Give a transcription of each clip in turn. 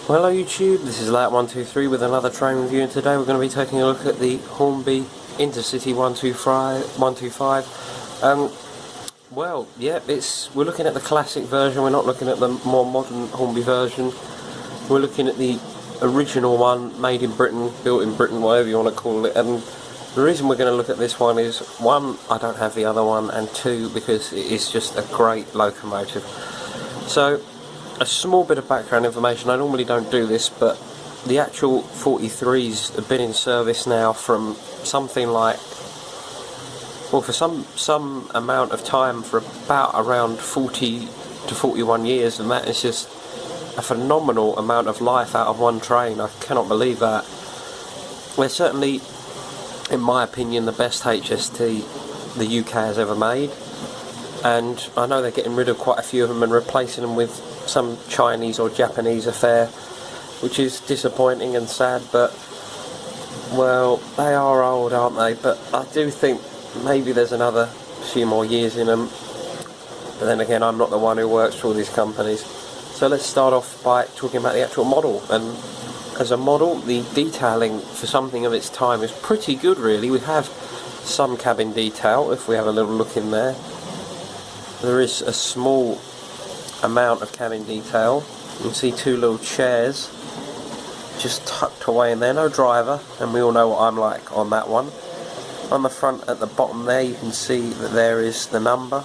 Well, hello YouTube, this is Layout123 with another train review, and today we're going to be taking a look at the Hornby Intercity 125. Well, yeah, we're looking at the classic version, we're not looking at the more modern Hornby version. We're looking at the original one, made in Britain, built in Britain, whatever you want to call it. And the reason we're going to look at this one is, one, I don't have the other one, and two, because it is just a great locomotive. So, a small bit of background information. I normally don't do this, but the actual 43s have been in service now from something like, well, for some amount of time, for about around 40 to 41 years, and that is just a phenomenal amount of life out of one train. I cannot believe that. They're certainly, in my opinion, the best HST the UK has ever made, and I know they're getting rid of quite a few of them and replacing them with some Chinese or Japanese affair, which is disappointing and sad, but, well, they are old, aren't they? But I do think maybe there's another few more years in them, but then again, I'm not the one who works for all these companies. So let's start off by talking about the actual model. And as a model, the detailing for something of its time is pretty good, really. We have some cabin detail, if we have a little look in there. There is a small amount of cabin detail. You can see two little chairs just tucked away in there, no driver, and we all know what I'm like on that one. On the front at the bottom there, you can see that there is the number,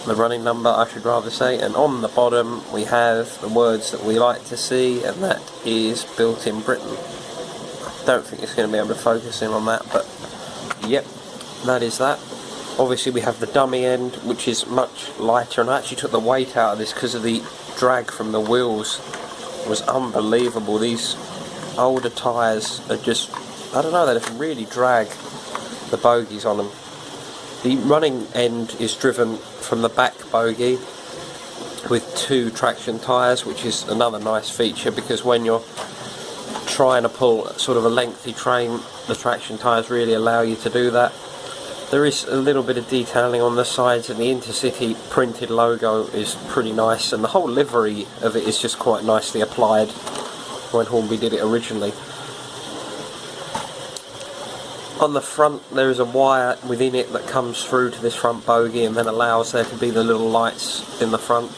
the running number I should rather say, and on the bottom we have the words that we like to see, and that is built in Britain. Don't think it's going to be able to focus in on that, but yep, that is that. Obviously we have the dummy end, which is much lighter, and I actually took the weight out of this because of the drag from the wheels. It was unbelievable. These older tyres are just, I don't know, they just really drag the bogies on them. The running end is driven from the back bogie with two traction tyres, which is another nice feature, because when you're trying to pull sort of a lengthy train, the traction tyres really allow you to do that. There is a little bit of detailing on the sides, and the Intercity printed logo is pretty nice, and the whole livery of it is just quite nicely applied when Hornby did it originally. On the front there is a wire within it that comes through to this front bogie and then allows there to be the little lights in the front,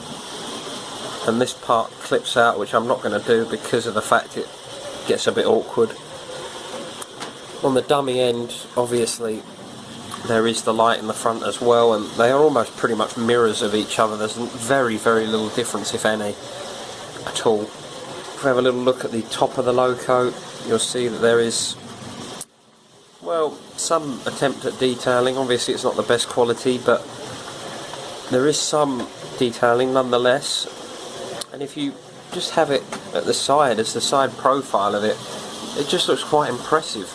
and this part clips out, which I'm not going to do because of the fact it gets a bit awkward. On the dummy end, obviously, there is the light in the front as well, and they are almost pretty much mirrors of each other. There's very, very little difference, if any, at all. If we have a little look at the top of the loco, you'll see that there is, well, some attempt at detailing. Obviously it's not the best quality, but there is some detailing nonetheless. And if you just have it at the side, as the side profile of it, it just looks quite impressive.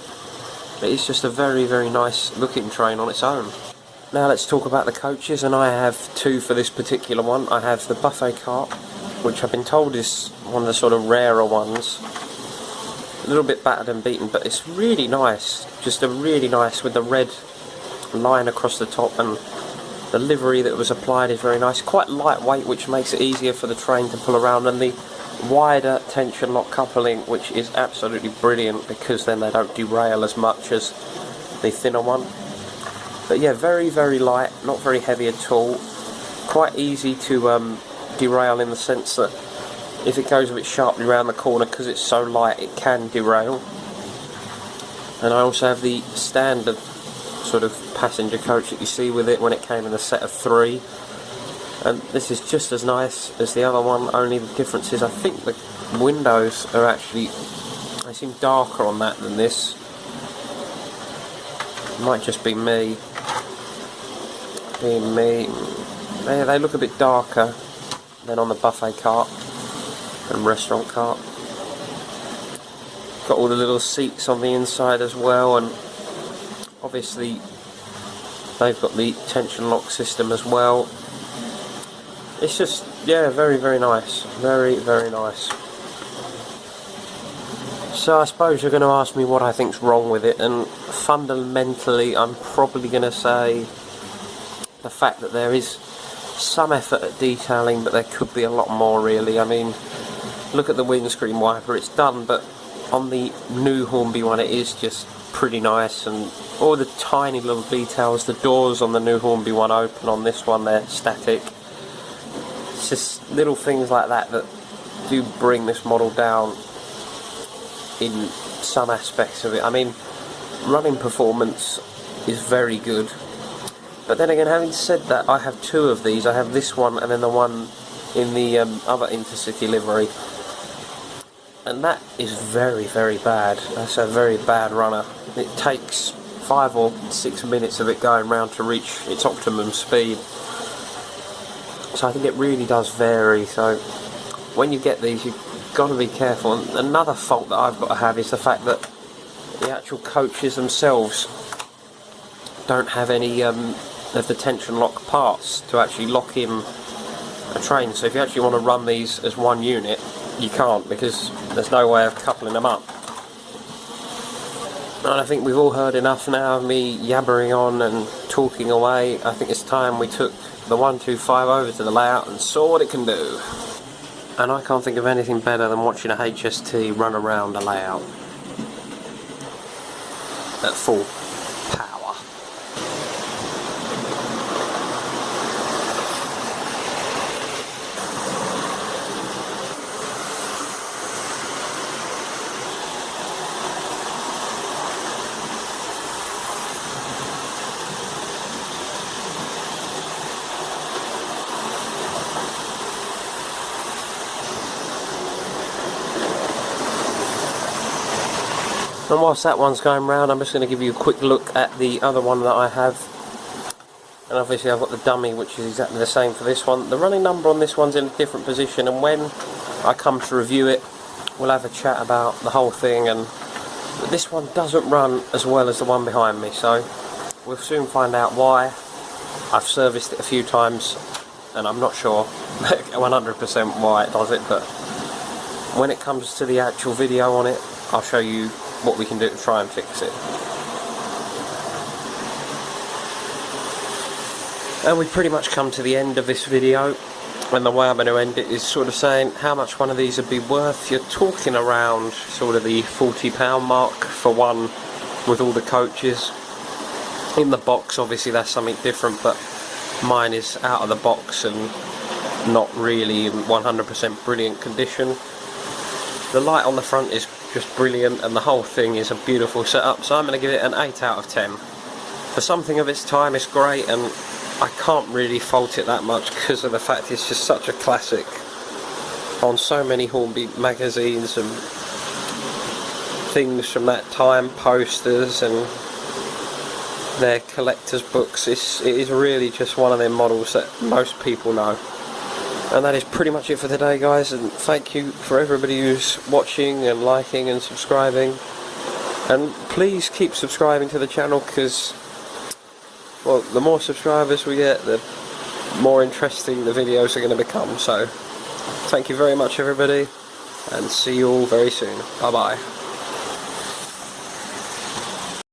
It's just a very, very nice looking train on its own. Now let's talk about the coaches, and I have two for this particular one. I have the buffet cart, which I've been told is one of the sort of rarer ones. A little bit battered and beaten, but it's really nice. Just a really nice, with the red line across the top, and the livery that was applied is very nice. Quite lightweight, which makes it easier for the train to pull around, and the wider tension lock coupling, which is absolutely brilliant, because then they don't derail as much as the thinner one. But yeah, very, very light, not very heavy at all. Quite easy to derail, in the sense that if it goes a bit sharply around the corner, because it's so light, it can derail. And I also have the standard sort of passenger coach that you see with it when it came in a set of 3. And this is just as nice as the other one, only the difference is I think the windows are actually, they seem darker on that than this. It might just be me. They look a bit darker than on the buffet cart and restaurant cart. Got all the little seats on the inside as well, and obviously they've got the tension lock system as well. It's just, yeah, very, very nice. Very, very nice. So I suppose you're going to ask me what I think's wrong with it, and fundamentally I'm probably going to say the fact that there is some effort at detailing, but there could be a lot more, really. I mean, Look at the windscreen wiper, it's done, but on the new Hornby one it is just pretty nice, and all the tiny little details. The doors on the new Hornby one open, on this one they're static. It's just little things like that that do bring this model down in some aspects of it. I mean, running performance is very good, but then again, having said that, I have two of these. I have this one and then the one in the other Intercity livery, and that is very, very bad. That's a very bad runner. It takes 5 or 6 minutes of it going round to reach its optimum speed, so I think it really does vary. So when you get these, you've got to be careful. And another fault that I've got to have is the fact that the actual coaches themselves don't have any of the tension lock parts to actually lock in a train. So if you actually want to run these as one unit, you can't, because there's no way of coupling them up. And I think we've all heard enough now of me yabbering on and talking away. I think it's time we took the 125 over to the layout and saw what it can do. And I can't think of anything better than watching a HST run around a layout at full power. And whilst that one's going round, I'm just going to give you a quick look at the other one that I have. And obviously I've got the dummy, which is exactly the same for this one. The running number on this one's in a different position, and when I come to review it, we'll have a chat about the whole thing. And this one doesn't run as well as the one behind me, so we'll soon find out why. I've serviced it a few times, and I'm not sure 100% why it does it, but when it comes to the actual video on it, I'll show you what we can do to try and fix it. And we've pretty much come to the end of this video, and the way I'm going to end it is sort of saying how much one of these would be worth. You're talking around sort of the £40 mark for one with all the coaches. In the box, obviously that's something different, but mine is out of the box and not really in 100% brilliant condition. The light on the front is just brilliant, and the whole thing is a beautiful setup, so I'm going to give it an 8 out of 10. For something of its time, it's great, and I can't really fault it that much because of the fact it's just such a classic on so many Hornby magazines and things from that time, posters and their collector's books. It is really just one of them models that most people know. And that is pretty much it for today, guys, and thank you for everybody who's watching and liking and subscribing. And please keep subscribing to the channel, because, well, the more subscribers we get, the more interesting the videos are going to become. So thank you very much, everybody, and see you all very soon. Bye bye.